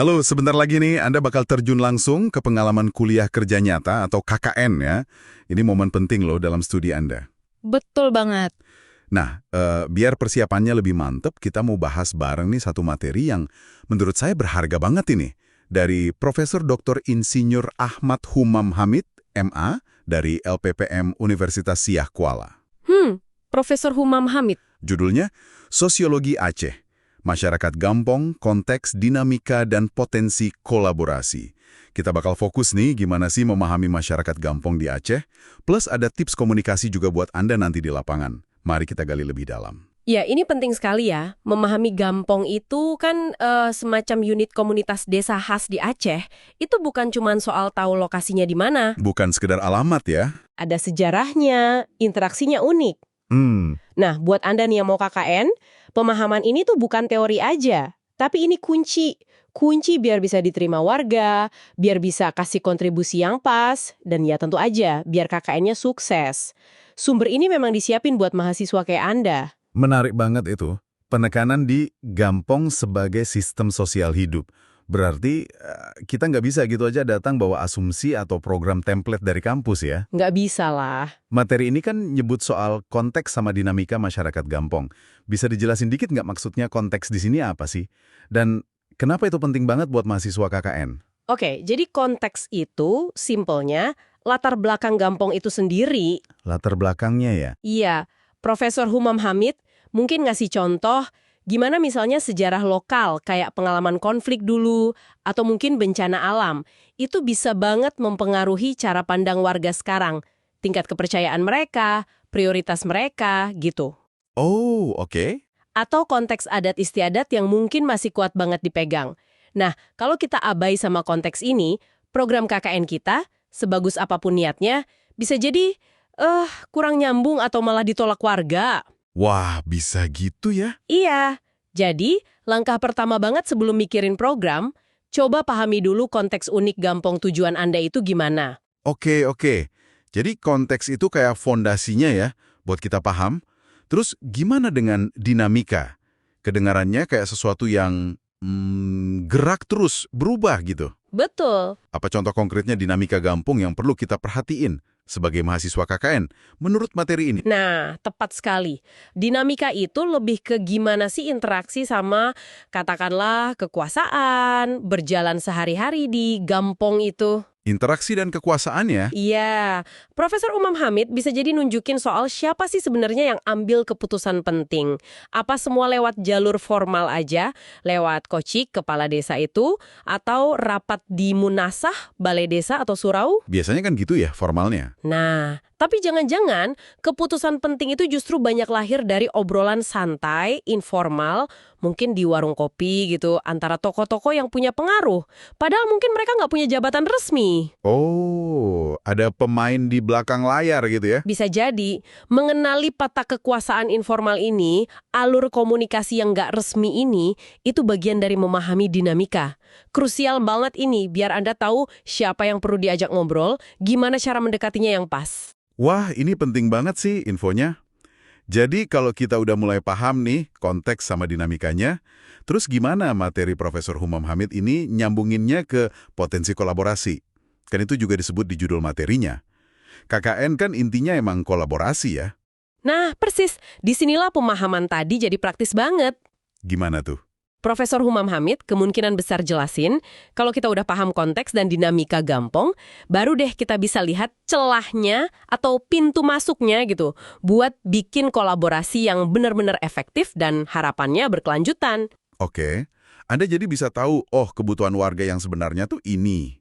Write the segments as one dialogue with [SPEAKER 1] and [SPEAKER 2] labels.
[SPEAKER 1] Halo, sebentar lagi nih Anda bakal terjun langsung ke pengalaman kuliah kerja nyata atau KKN ya. Ini momen penting loh dalam studi Anda.
[SPEAKER 2] Betul banget.
[SPEAKER 1] Nah, biar persiapannya lebih mantep, kita mau bahas bareng nih satu materi yang menurut saya berharga banget ini. Dari Profesor Dr. Insinyur Ahmad Humam Hamid, MA, dari LPPM Universitas Siah Kuala.
[SPEAKER 2] Profesor Humam Hamid.
[SPEAKER 1] Judulnya, Sosiologi Aceh. Masyarakat Gampong, Konteks, Dinamika, dan Potensi Kolaborasi. Kita bakal fokus nih gimana sih memahami masyarakat Gampong di Aceh, plus ada tips komunikasi juga buat Anda nanti di lapangan. Mari kita gali lebih dalam.
[SPEAKER 2] Ya, ini penting sekali ya. Memahami Gampong itu kan semacam unit komunitas desa khas di Aceh. Itu bukan cuma soal tahu lokasinya di mana.
[SPEAKER 1] Bukan sekedar alamat ya.
[SPEAKER 2] Ada sejarahnya, interaksinya unik. Nah, buat Anda nih yang mau KKN, pemahaman ini tuh bukan teori aja. Tapi ini kunci. Kunci biar bisa diterima warga, biar bisa kasih kontribusi yang pas, dan ya tentu aja, biar KKN-nya sukses. Sumber ini memang disiapin buat mahasiswa kayak Anda.
[SPEAKER 1] Menarik banget itu. Penekanan di Gampong sebagai sistem sosial hidup. Berarti kita nggak bisa gitu aja datang bawa asumsi atau program template dari kampus ya.
[SPEAKER 2] Nggak bisa lah.
[SPEAKER 1] Materi ini kan nyebut soal konteks sama dinamika masyarakat Gampong. Bisa dijelasin dikit nggak maksudnya konteks di sini apa sih? Dan kenapa itu penting banget buat mahasiswa KKN?
[SPEAKER 2] Oke, jadi konteks itu simpelnya latar belakang Gampong itu sendiri.
[SPEAKER 1] Latar belakangnya ya?
[SPEAKER 2] Iya, Profesor Humam Hamid mungkin ngasih contoh gimana misalnya sejarah lokal kayak pengalaman konflik dulu atau mungkin bencana alam. Itu bisa banget mempengaruhi cara pandang warga sekarang, tingkat kepercayaan mereka, prioritas mereka, gitu.
[SPEAKER 1] Oh, oke.
[SPEAKER 2] Atau konteks adat istiadat yang mungkin masih kuat banget dipegang. Nah, kalau kita abai sama konteks ini, program KKN kita, sebagus apapun niatnya, bisa jadi kurang nyambung atau malah ditolak warga.
[SPEAKER 1] Wah, bisa gitu ya?
[SPEAKER 2] Iya, jadi langkah pertama banget sebelum mikirin program, coba pahami dulu konteks unik Gampong tujuan Anda itu gimana.
[SPEAKER 1] Oke, oke. Jadi konteks itu kayak fondasinya ya, buat kita paham. Terus gimana dengan dinamika? Kedengarannya kayak sesuatu yang gerak terus, berubah gitu.
[SPEAKER 2] Betul.
[SPEAKER 1] Apa contoh konkretnya dinamika Gampong yang perlu kita perhatiin sebagai mahasiswa KKN menurut materi ini?
[SPEAKER 2] Nah, tepat sekali. Dinamika itu lebih ke gimana sih interaksi sama, katakanlah, kekuasaan, berjalan sehari-hari di Gampong itu.
[SPEAKER 1] Interaksi dan kekuasaannya?
[SPEAKER 2] Iya, Profesor Umam Hamid bisa jadi nunjukin soal siapa sih sebenarnya yang ambil keputusan penting. Apa semua lewat jalur formal aja, lewat kocik kepala desa itu, atau rapat di Munasah, balai desa atau surau?
[SPEAKER 1] Biasanya kan gitu ya formalnya.
[SPEAKER 2] Nah, tapi jangan-jangan keputusan penting itu justru banyak lahir dari obrolan santai, informal, mungkin di warung kopi gitu, antara tokoh-tokoh yang punya pengaruh. Padahal mungkin mereka nggak punya jabatan resmi.
[SPEAKER 1] Oh, ada pemain di belakang layar gitu ya?
[SPEAKER 2] Bisa jadi, mengenali peta kekuasaan informal ini, alur komunikasi yang nggak resmi ini, itu bagian dari memahami dinamika. Krusial banget ini, biar Anda tahu siapa yang perlu diajak ngobrol, gimana cara mendekatinya yang pas.
[SPEAKER 1] Wah, ini penting banget sih infonya. Jadi kalau kita udah mulai paham nih konteks sama dinamikanya, terus gimana materi Profesor Humam Hamid ini nyambunginnya ke potensi kolaborasi? Kan itu juga disebut di judul materinya. KKN kan intinya emang kolaborasi ya.
[SPEAKER 2] Nah, persis. Disinilah pemahaman tadi jadi praktis banget.
[SPEAKER 1] Gimana tuh?
[SPEAKER 2] Profesor Humam Hamid kemungkinan besar jelasin, kalau kita udah paham konteks dan dinamika Gampong, baru deh kita bisa lihat celahnya atau pintu masuknya gitu, buat bikin kolaborasi yang benar-benar efektif dan harapannya berkelanjutan.
[SPEAKER 1] Oke, Anda jadi bisa tahu, oh kebutuhan warga yang sebenarnya tuh ini.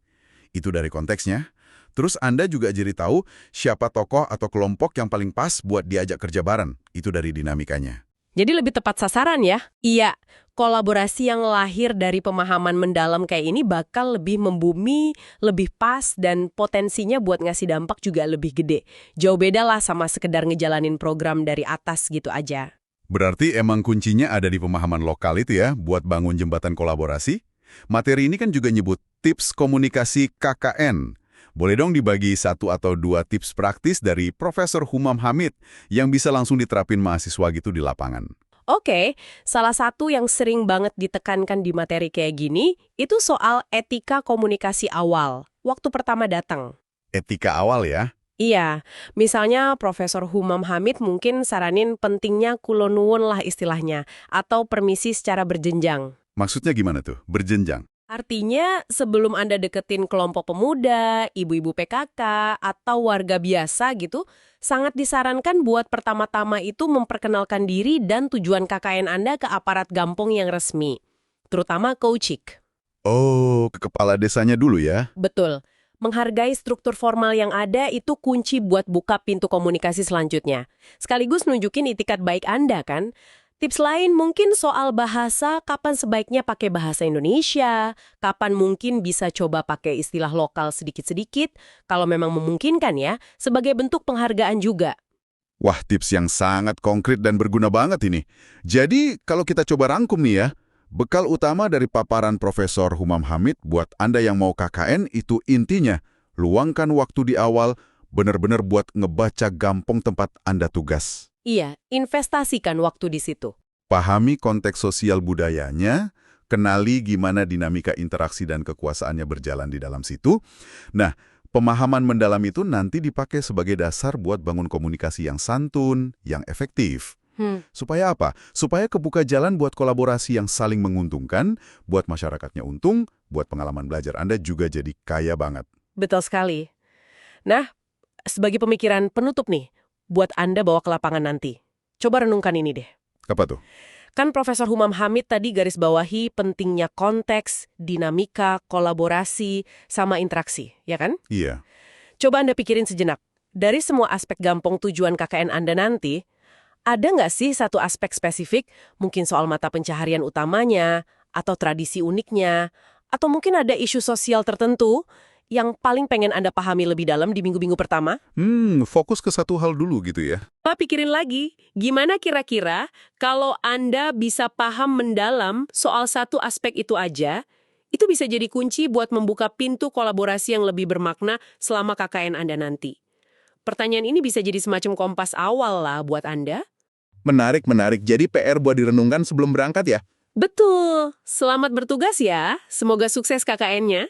[SPEAKER 1] Itu dari konteksnya. Terus Anda juga jadi tahu siapa tokoh atau kelompok yang paling pas buat diajak kerja bareng. Itu dari dinamikanya.
[SPEAKER 2] Jadi lebih tepat sasaran ya? Iya, kolaborasi yang lahir dari pemahaman mendalam kayak ini bakal lebih membumi, lebih pas, dan potensinya buat ngasih dampak juga lebih gede. Jauh beda lah sama sekedar ngejalanin program dari atas gitu aja.
[SPEAKER 1] Berarti emang kuncinya ada di pemahaman lokal itu ya, buat bangun jembatan kolaborasi? Materi ini kan juga nyebut tips komunikasi KKN. Boleh dong dibagi 1 atau 2 tips praktis dari Profesor Humam Hamid yang bisa langsung diterapin mahasiswa gitu di lapangan?
[SPEAKER 2] Oke, salah satu yang sering banget ditekankan di materi kayak gini, itu soal etika komunikasi awal, waktu pertama datang.
[SPEAKER 1] Etika awal ya?
[SPEAKER 2] Iya, misalnya Profesor Humam Hamid mungkin saranin pentingnya kulonuwun lah istilahnya, atau permisi secara berjenjang.
[SPEAKER 1] Maksudnya gimana tuh? Berjenjang?
[SPEAKER 2] Artinya, sebelum Anda deketin kelompok pemuda, ibu-ibu PKK, atau warga biasa gitu, sangat disarankan buat pertama-tama itu memperkenalkan diri dan tujuan KKN Anda ke aparat gampong yang resmi, terutama Kouchik.
[SPEAKER 1] Oh, ke kepala desanya dulu ya?
[SPEAKER 2] Betul. Menghargai struktur formal yang ada itu kunci buat buka pintu komunikasi selanjutnya. Sekaligus nunjukin itikat baik Anda kan? Tips lain mungkin soal bahasa, kapan sebaiknya pakai bahasa Indonesia, kapan mungkin bisa coba pakai istilah lokal sedikit-sedikit, kalau memang memungkinkan ya, sebagai bentuk penghargaan juga.
[SPEAKER 1] Wah, tips yang sangat konkret dan berguna banget ini. Jadi, kalau kita coba rangkum nih ya, bekal utama dari paparan Profesor Humam Hamid buat Anda yang mau KKN itu intinya, luangkan waktu di awal, benar-benar buat ngebaca gampong tempat Anda tugas.
[SPEAKER 2] Iya, investasikan waktu di situ.
[SPEAKER 1] Pahami konteks sosial budayanya, kenali gimana dinamika interaksi dan kekuasaannya berjalan di dalam situ. Nah, pemahaman mendalam itu nanti dipakai sebagai dasar buat bangun komunikasi yang santun, yang efektif. Supaya apa? Supaya kebuka jalan buat kolaborasi yang saling menguntungkan, buat masyarakatnya untung, buat pengalaman belajar Anda juga jadi kaya banget.
[SPEAKER 2] Betul sekali. Nah, sebagai pemikiran penutup nih, buat Anda bawa ke lapangan nanti. Coba renungkan ini deh.
[SPEAKER 1] Apa tuh?
[SPEAKER 2] Kan Profesor Humam Hamid tadi garis bawahi pentingnya konteks, dinamika, kolaborasi, sama interaksi, ya kan?
[SPEAKER 1] Iya.
[SPEAKER 2] Coba Anda pikirin sejenak. Dari semua aspek gampong tujuan KKN Anda nanti, ada nggak sih satu aspek spesifik, mungkin soal mata pencaharian utamanya, atau tradisi uniknya, atau mungkin ada isu sosial tertentu yang paling pengen Anda pahami lebih dalam di minggu-minggu pertama?
[SPEAKER 1] Fokus ke satu hal dulu gitu ya.
[SPEAKER 2] Pak, pikirin lagi, gimana kira-kira kalau Anda bisa paham mendalam soal satu aspek itu aja, itu bisa jadi kunci buat membuka pintu kolaborasi yang lebih bermakna selama KKN Anda nanti. Pertanyaan ini bisa jadi semacam kompas awal lah buat Anda.
[SPEAKER 1] Menarik, menarik. Jadi PR buat direnungkan sebelum berangkat ya?
[SPEAKER 2] Betul. Selamat bertugas ya. Semoga sukses KKN-nya.